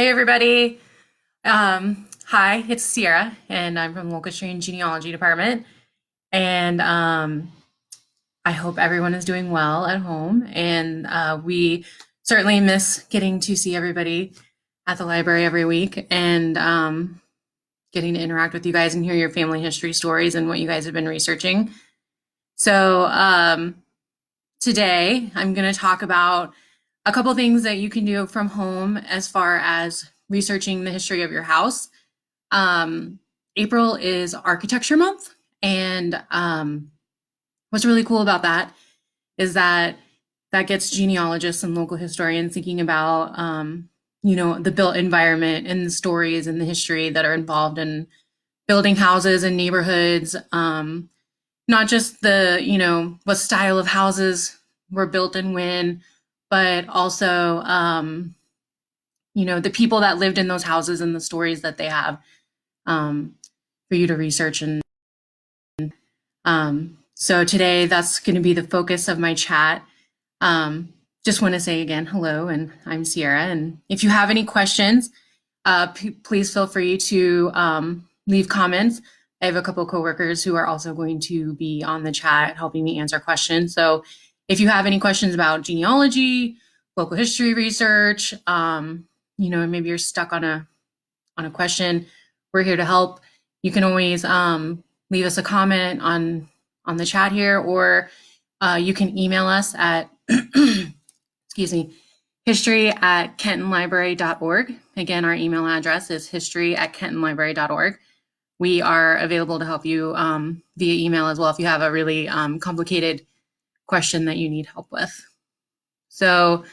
Hey everybody. Hi, it's Sierra, and I'm from the local history and genealogy department. And I hope everyone is doing well at home. And we certainly miss getting to see everybody at the library every week and getting to interact with you guys and hear your family history stories and what you guys have been researching. So today I'm going to talk about a couple things that you can do from home as far as researching the history of your house. April is Architecture Month, and what's really cool about that is that that gets genealogists and local historians thinking about, the built environment and the stories and the history that are involved in building houses and neighborhoods. Not just what style of houses were built and when, but also, the people that lived in those houses and the stories that they have um, for you to research. And so today that's going to be the focus of my chat. Just want to say again, hello, and I'm Sierra. And if you have any questions, please feel free to leave comments. I have a couple coworkers who are also going to be on the chat helping me answer questions. So if you have any questions about genealogy, local history research, and maybe you're stuck on a question, we're here to help. You can always leave us a comment on the chat here, or you can email us at excuse me, history@kentonlibrary.org. Again, our email address is history@kentonlibrary.org. We are available to help you via email as well if you have a really complicated question that you need help with. So,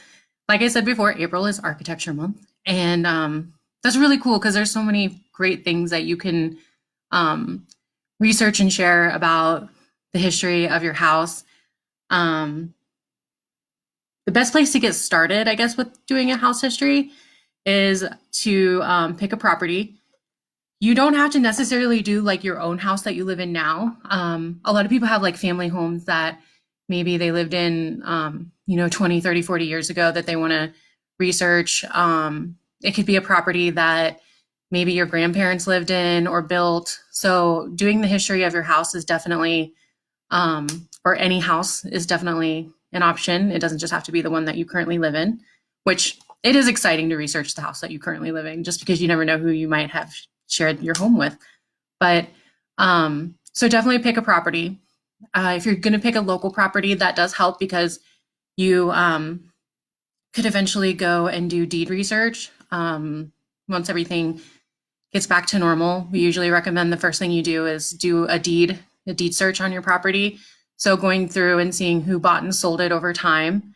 like I said before, April is Architecture Month, and that's really cool because there's so many great things that you can research and share about the history of your house. The best place to get started, I guess, with doing a house history is to pick a property. You don't have to necessarily do like your own house that you live in now. A lot of people have like family homes that maybe they lived in, 20, 30, 40 years ago that they want to research. It could be a property that maybe your grandparents lived in or built. So doing the history of your house is definitely, or any house is definitely an option. It doesn't just have to be the one that you currently live in, which it is exciting to research the house that you currently live in, just because you never know who you might have shared your home with. But so definitely pick a property. If you're going to pick a local property, that does help because you could eventually go and do deed research. Once everything gets back to normal, we usually recommend the first thing you do is do a deed search on your property. So going through and seeing who bought and sold it over time.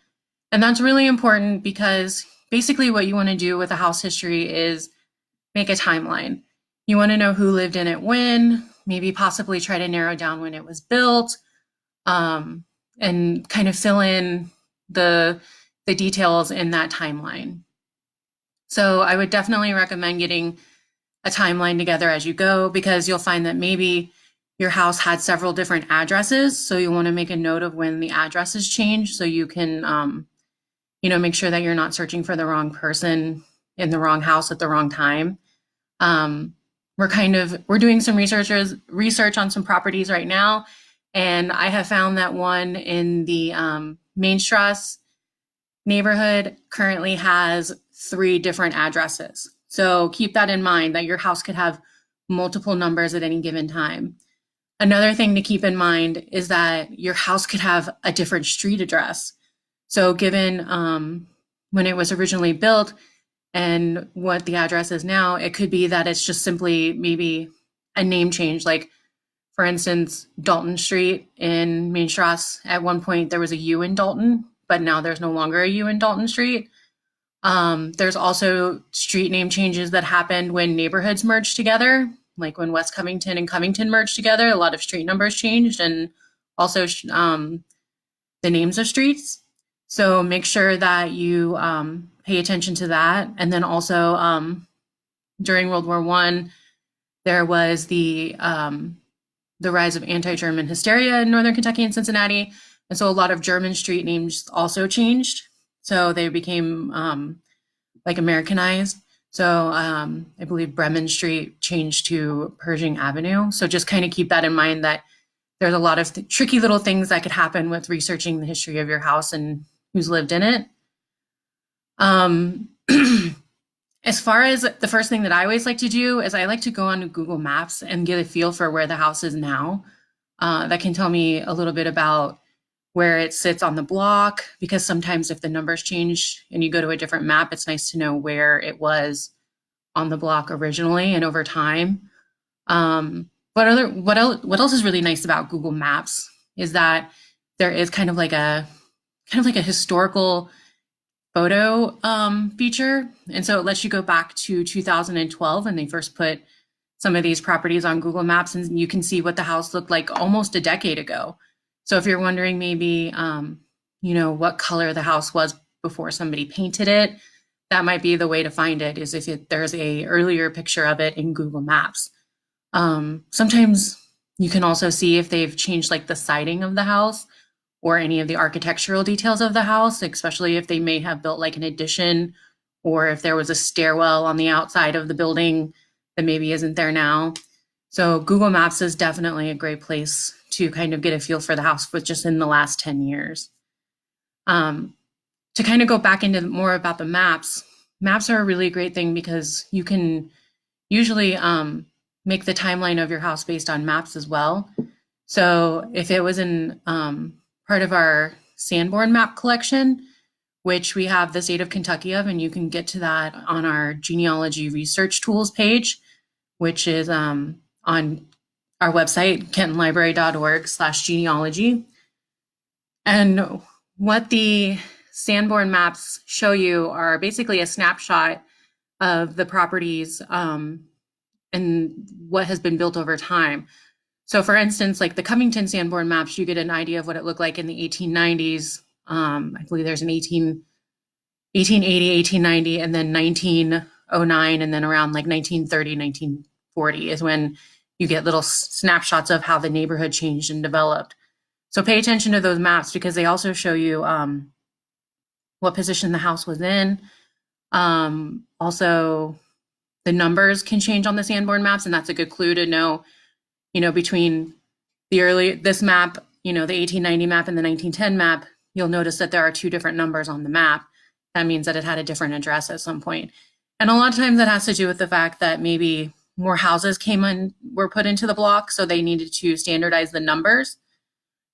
And that's really important because basically what you want to do with a house history is make a timeline. You want to know who lived in it when, maybe possibly try to narrow down when it was built, and kind of fill in the details in that timeline. So I would definitely recommend getting a timeline together as you go, because you'll find that maybe your house had several different addresses. So you want to make a note of when the addresses change so you can, make sure that you're not searching for the wrong person in the wrong house at the wrong time. We're doing some research on some properties right now. And I have found that one in the Main Strasse neighborhood currently has 3 different addresses. So keep that in mind, that your house could have multiple numbers at any given time. Another thing to keep in mind is that your house could have a different street address. So given when it was originally built and what the address is now, it could be that it's just simply maybe a name change. Like, for instance, Dalton Street in Main Strasse, at one point there was a U in Dalton, but now there's no longer a U in Dalton Street. There's also street name changes that happened when neighborhoods merged together, like when West Covington and Covington merged together, a lot of street numbers changed, and also the names of streets. So make sure that you pay attention to that. And then also during World War I, there was the rise of anti-German hysteria in Northern Kentucky and Cincinnati. And so a lot of German street names also changed. So they became like Americanized. So I believe Bremen Street changed to Pershing Avenue. So just kind of keep that in mind that there's a lot of tricky little things that could happen with researching the history of your house and who's lived in it. Um, as far as the first thing that I always like to do is I like to go on Google Maps and get a feel for where the house is now. That can tell me a little bit about where it sits on the block, because sometimes if the numbers change and you go to a different map, it's nice to know where it was on the block originally and over time. What else is really nice about Google Maps is that there is kind of like a historical photo feature, and so it lets you go back to 2012 when they first put some of these properties on Google Maps, and you can see what the house looked like almost a decade ago. So if you're wondering maybe, what color the house was before somebody painted it, that might be the way to find it, is if there's a earlier picture of it in Google Maps. Sometimes you can also see if they've changed like the siding of the house or any of the architectural details of the house, especially if they may have built like an addition or if there was a stairwell on the outside of the building that maybe isn't there now. So Google Maps is definitely a great place to kind of get a feel for the house with just in the last 10 years. To kind of go back into more about the maps, maps are a really great thing because you can usually make the timeline of your house based on maps as well. So if it was in part of our Sanborn map collection, which we have the state of Kentucky of, and you can get to that on our genealogy research tools page, which is on our website, kentonlibrary.org/genealogy. And what the Sanborn maps show you are basically a snapshot of the properties and what has been built over time. So for instance, like the Covington Sanborn maps, you get an idea of what it looked like in the 1890s. I believe there's an 1880, 1890, and then 1909, and then around like 1930, 1940 is when you get little snapshots of how the neighborhood changed and developed. So pay attention to those maps because they also show you what position the house was in. Also, the numbers can change on the Sanborn maps, and that's a good clue to know, between this map, the 1890 map and the 1910 map, you'll notice that there are two different numbers on the map. That means that it had a different address at some point. And a lot of times that has to do with the fact that maybe more houses were put into the block, so they needed to standardize the numbers.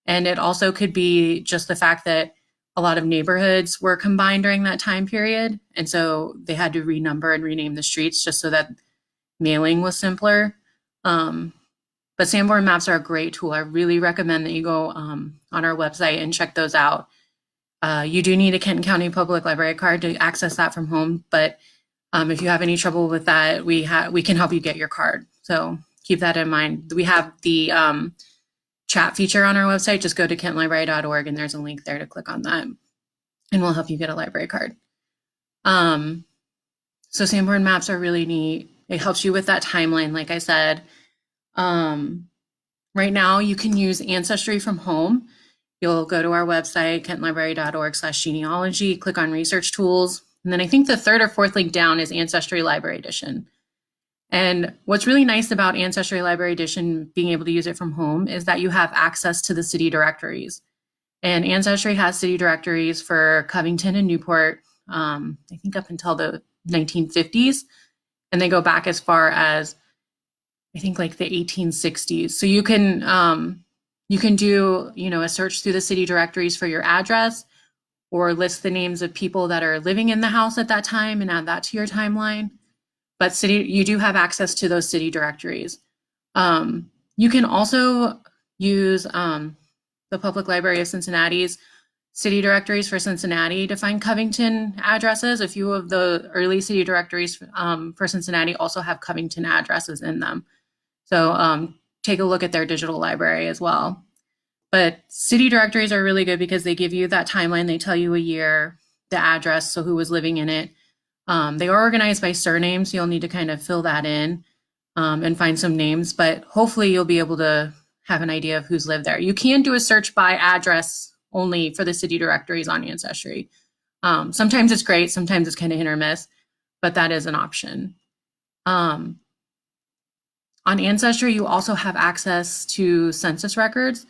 And it also could be just the fact that a lot of neighborhoods were combined during that time period. And so they had to renumber and rename the streets just so that mailing was simpler. But Sanborn maps are a great tool. I really recommend that you go on our website and check those out. You do need a Kenton County Public Library card to access that from home, but if you have any trouble with that, we can help you get your card. So keep that in mind. We have the chat feature on our website. Just go to kentonlibrary.org and there's a link there to click on that, and we'll help you get a library card. So Sanborn maps are really neat. It helps you with that timeline, like I said. Right now you can use Ancestry from home. You'll go to our website, kentonlibrary.org/genealogy, click on research tools. And then I think the third or fourth link down is Ancestry Library Edition. And what's really nice about Ancestry Library Edition, being able to use it from home, is that you have access to the city directories. And Ancestry has city directories for Covington and Newport, I think up until the 1950s. And they go back as far as, I think, like the 1860s. So you can do, a search through the city directories for your address, or list the names of people that are living in the house at that time and add that to your timeline. But you do have access to those city directories. You can also use the Public Library of Cincinnati's city directories for Cincinnati to find Covington addresses. A few of the early city directories for Cincinnati also have Covington addresses in them. So take a look at their digital library as well. But city directories are really good because they give you that timeline. They tell you a year, the address, so who was living in it. They are organized by surname, so you'll need to kind of fill that in and find some names, but hopefully you'll be able to have an idea of who's lived there. You can do a search by address only for the city directories on Ancestry. Sometimes it's great, sometimes it's kind of hit or miss, but that is an option. Um, on Ancestry, you also have access to census records.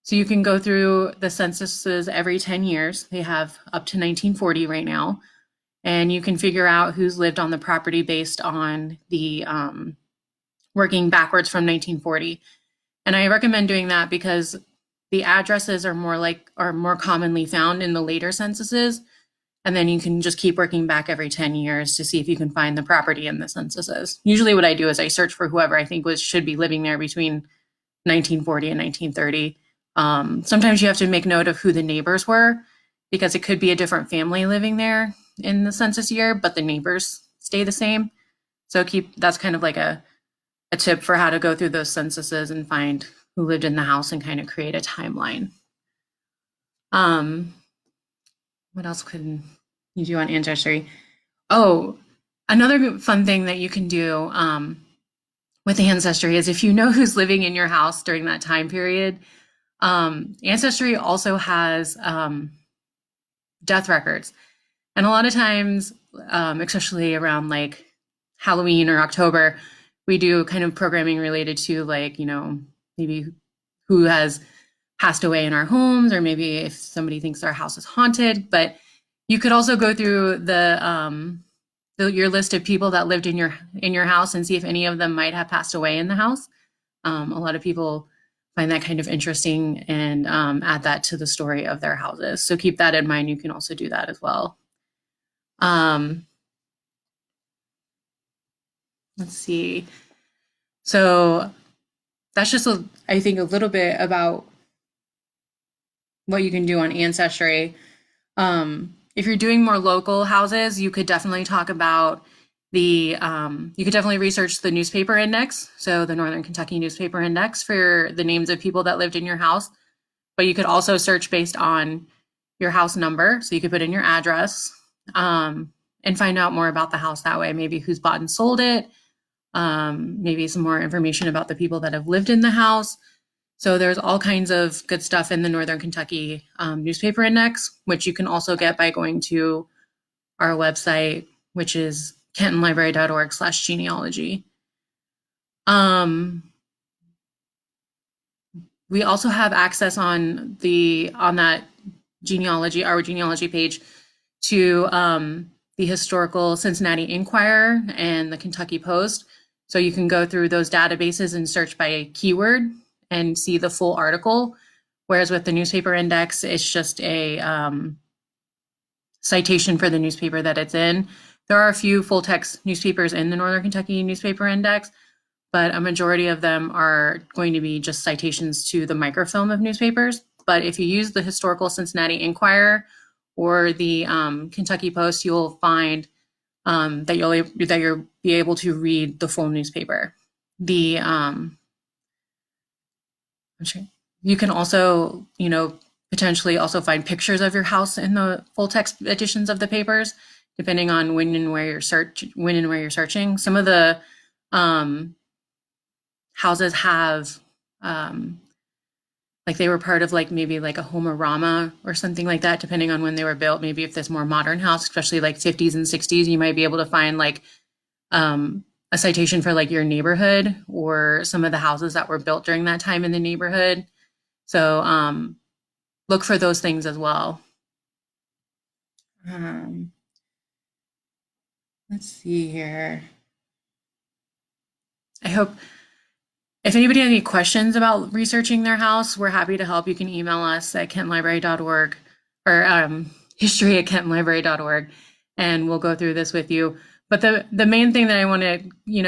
So you can go through the censuses every 10 years. They have up to 1940 right now. And you can figure out who's lived on the property based on the working backwards from 1940. And I recommend doing that because the addresses are more commonly found in the later censuses. And then you can just keep working back every 10 years to see if you can find the property in the censuses. Usually what I do is I search for whoever I think should be living there between 1940 and 1930. Sometimes you have to make note of who the neighbors were because it could be a different family living there in the census year, but the neighbors stay the same. So that's kind of like a tip for how to go through those censuses and find who lived in the house and kind of create a timeline. What else could you do on Ancestry? Oh, another fun thing that you can do with Ancestry is if you know who's living in your house during that time period, Ancestry also has death records. And a lot of times, especially around like Halloween or October, we do kind of programming related to like, maybe who has passed away in our homes, or maybe if somebody thinks our house is haunted. But you could also go through your list of people that lived in your house and see if any of them might have passed away in the house. A lot of people find that kind of interesting and add that to the story of their houses. So keep that in mind. You can also do that as well. Let's see. So that's just, I think, a little bit about what you can do on Ancestry. If you're doing more local houses, you could definitely talk about you could definitely research the newspaper index. So the Northern Kentucky newspaper index for the names of people that lived in your house. But you could also search based on your house number. So you could put in your address and find out more about the house that way. Maybe who's bought and sold it. Maybe some more information about the people that have lived in the house. So there's all kinds of good stuff in the Northern Kentucky newspaper index, which you can also get by going to our website, which is kentonlibrary.org/genealogy. We also have access on that genealogy, our genealogy page, to the historical Cincinnati Enquirer and the Kentucky Post. So you can go through those databases and search by keyword and see the full article. Whereas with the newspaper index, it's just a citation for the newspaper that it's in. There are a few full text newspapers in the Northern Kentucky newspaper index, but a majority of them are going to be just citations to the microfilm of newspapers. But if you use the historical Cincinnati Enquirer or the Kentucky Post, you'll find that you'll be able to read the full newspaper. You can also, potentially also find pictures of your house in the full text editions of the papers, depending on when and where you're searching. Some of the houses have like they were part of maybe a Homerama or something like that, depending on when they were built. Maybe if this more modern house, especially like 50s and 60s, you might be able to find a citation for your neighborhood or some of the houses that were built during that time in the neighborhood. So look for those things as well. Let's see here. I hope if anybody has any questions about researching their house, we're happy to help. You can email us at kentonlibrary.org or history@kentonlibrary.org, and we'll go through this with you. But the main thing that I want to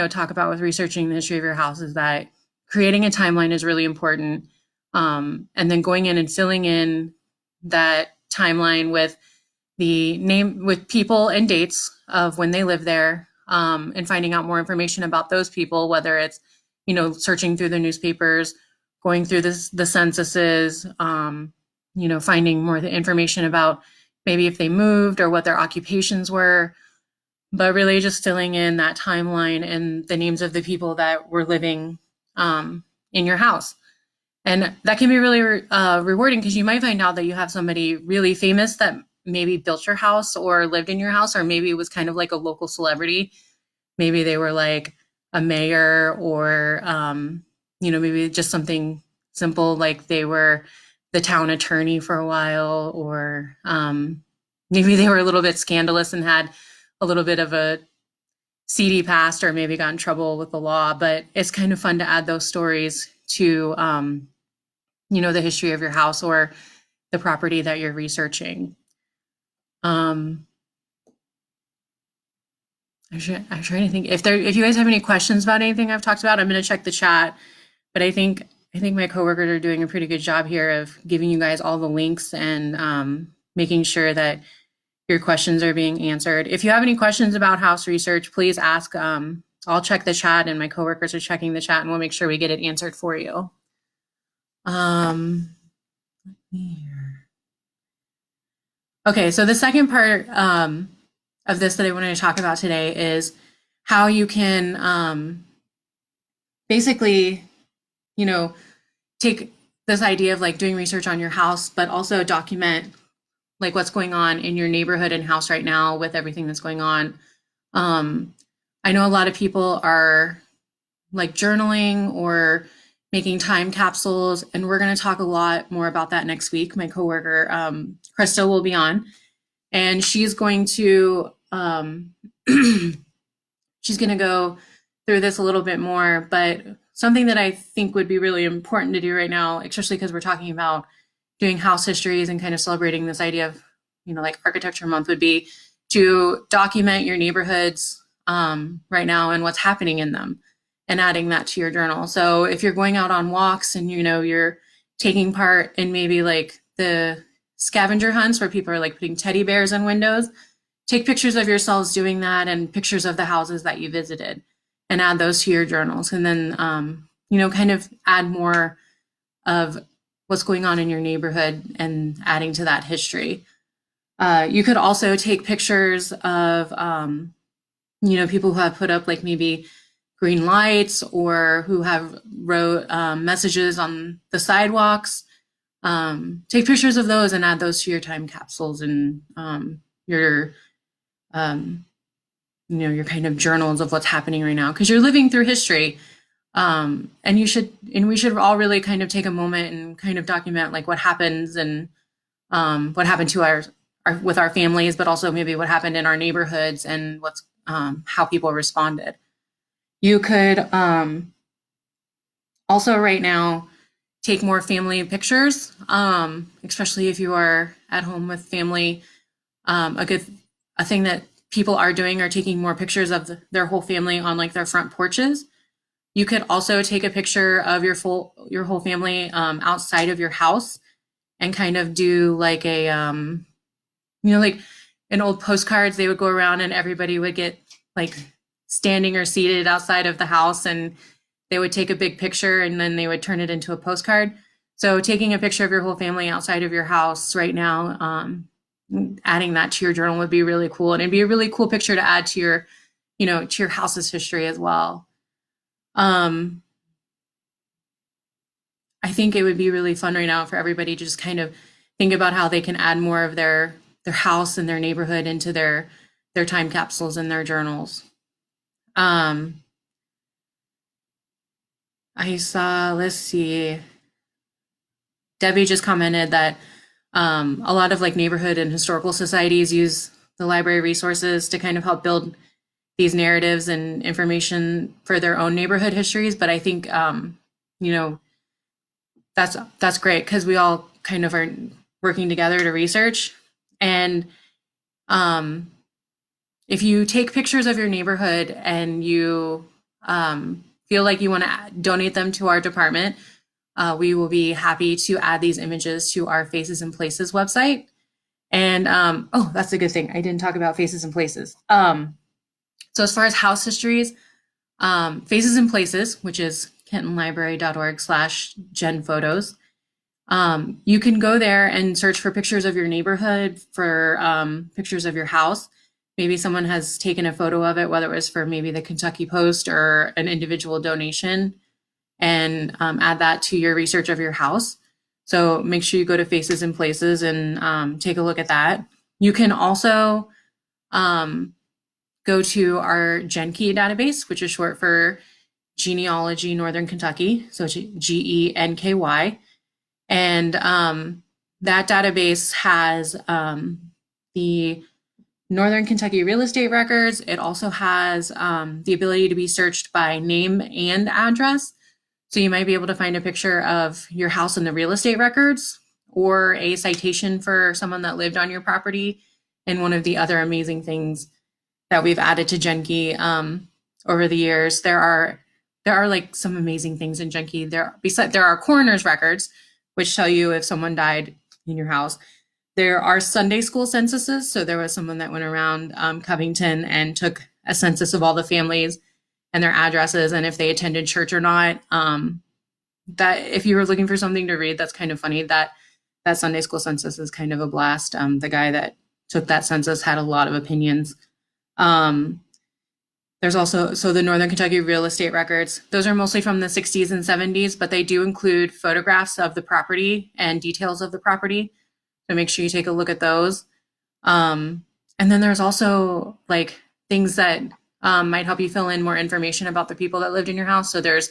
talk about with researching the history of your house is that creating a timeline is really important, and then going in and filling in that timeline with with people and dates of when they lived there, and finding out more information about those people, whether it's searching through the newspapers, going through the censuses, finding more information about maybe if they moved or what their occupations were, but really just filling in that timeline and the names of the people that were living in your house. And that can be really rewarding because you might find out that you have somebody really famous that maybe built your house or lived in your house, or maybe it was kind of like a local celebrity. Maybe they were like a mayor, or maybe just something simple like they were the town attorney for a while, or maybe they were a little bit scandalous and had a little bit of a seedy past, or maybe got in trouble with the law. But it's kind of fun to add those stories to the history of your house or the property that you're researching. I'm trying to think if you guys have any questions about anything I've talked about. I'm going to check the chat, but I think my coworkers are doing a pretty good job here of giving you guys all the links and making sure that your questions are being answered. If you have any questions about house research, please ask. I'll check the chat, and my coworkers are checking the chat, and we'll make sure we get it answered for you. Okay, so the second part of this that I wanted to talk about today is how you can basically, take this idea of like doing research on your house, but also document like what's going on in your neighborhood and house right now with everything that's going on. I know a lot of people are like journaling or making time capsules, and we're going to talk a lot more about that next week. My coworker, Krista, will be on, and she's going to she's going to go through this a little bit more. But something that I think would be really important to do right now, especially because we're talking about doing house histories and kind of celebrating this idea of, like Architecture Month, would be to document your neighborhoods right now and what's happening in them, and adding that to your journal. So if you're going out on walks and you're taking part in maybe like the scavenger hunts where people are like putting teddy bears in windows, take pictures of yourselves doing that and pictures of the houses that you visited, and add those to your journals. And then kind of add more of what's going on in your neighborhood and adding to that history. You could also take pictures of people who have put up like maybe green lights, or who have wrote messages on the sidewalks. Take pictures of those and add those to your time capsules and your your kind of journals of what's happening right now, because you're living through history. And we should all really kind of take a moment and kind of document like what happens, and what happened to our with our families, but also maybe what happened in our neighborhoods and what's how people responded. You could also right now take more family pictures, especially if you are at home with family. A thing that people are doing are taking more pictures of their whole family on like their front porches. You could also take a picture of your whole family outside of your house, and kind of do like a like in old postcards, they would go around and everybody would get like standing or seated outside of the house, and they would take a big picture and then they would turn it into a postcard. So taking a picture of your whole family outside of your house right now, adding that to your journal would be really cool. And it'd be a really cool picture to add to your, to your house's history as well. I think it would be really fun right now for everybody to just kind of think about how they can add more of their house and their neighborhood into their time capsules and their journals. I saw, let's see, Debbie just commented that a lot of like neighborhood and historical societies use the library resources to kind of help build these narratives and information for their own neighborhood histories. But I think, that's great, because we all kind of are working together to research. And if you take pictures of your neighborhood and you feel like you want to donate them to our department, we will be happy to add these images to our Faces and Places website. And oh, that's a good thing. I didn't talk about Faces and Places. So as far as house histories, Faces and Places, which is kentonlibrary.org/genphotos, you can go there and search for pictures of your neighborhood, for pictures of your house. Maybe someone has taken a photo of it, whether it was for maybe the Kentucky Post or an individual donation, and add that to your research of your house. So make sure you go to Faces and Places and take a look at that. You can also um, go to our GenKey database, which is short for Genealogy Northern Kentucky, so GENKY. And that database has the Northern Kentucky real estate records. It also has the ability to be searched by name and address. So you might be able to find a picture of your house in the real estate records or a citation for someone that lived on your property. And one of the other amazing things that we've added to GenKey over the years, there are like some amazing things in GenKey. There are coroner's records, which tell you if someone died in your house. There are Sunday school censuses. So there was someone that went around Covington and took a census of all the families and their addresses and if they attended church or not. That if you were looking for something to read, that's kind of funny. That Sunday school census is kind of a blast. The guy that took that census had a lot of opinions. There's also the Northern Kentucky real estate records. Those are mostly from the 60s and 70s, but they do include photographs of the property and details of the property. So make sure you take a look at those. And then there's also like things that might help you fill in more information about the people that lived in your house. So there's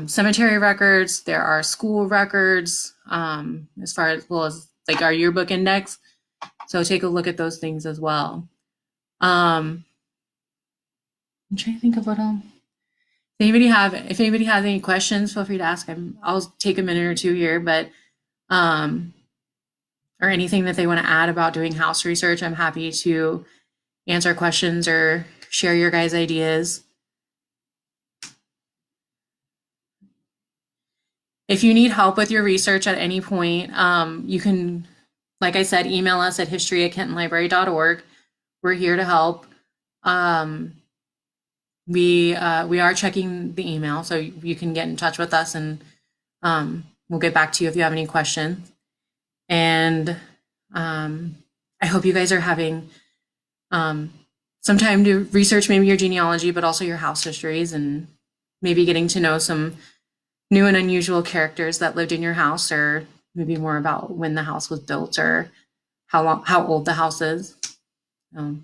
cemetery records, there are school records, as far as well as like our yearbook index. So take a look at those things as well. I'm trying to think of what else. If anybody has any questions, feel free to ask. I'll take a minute or two here, but or anything that they want to add about doing house research, I'm happy to answer questions or share your guys' ideas. If you need help with your research at any point, you can, like I said, email us at history@kentonlibrary.org. We're here to help. We are checking the email, so you can get in touch with us and we'll get back to you if you have any questions. And I hope you guys are having some time to research maybe your genealogy, but also your house histories and maybe getting to know some new and unusual characters that lived in your house, or maybe more about when the house was built or how old the house is. Go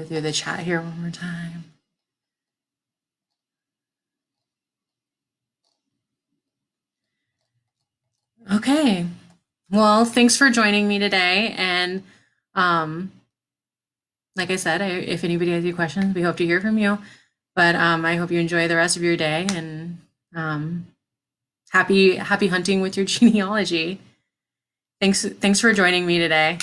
through the chat here one more time. Okay. Well, thanks for joining me today. And like I said, if anybody has any questions, we hope to hear from you. But I hope you enjoy the rest of your day and happy hunting with your genealogy. Thanks for joining me today.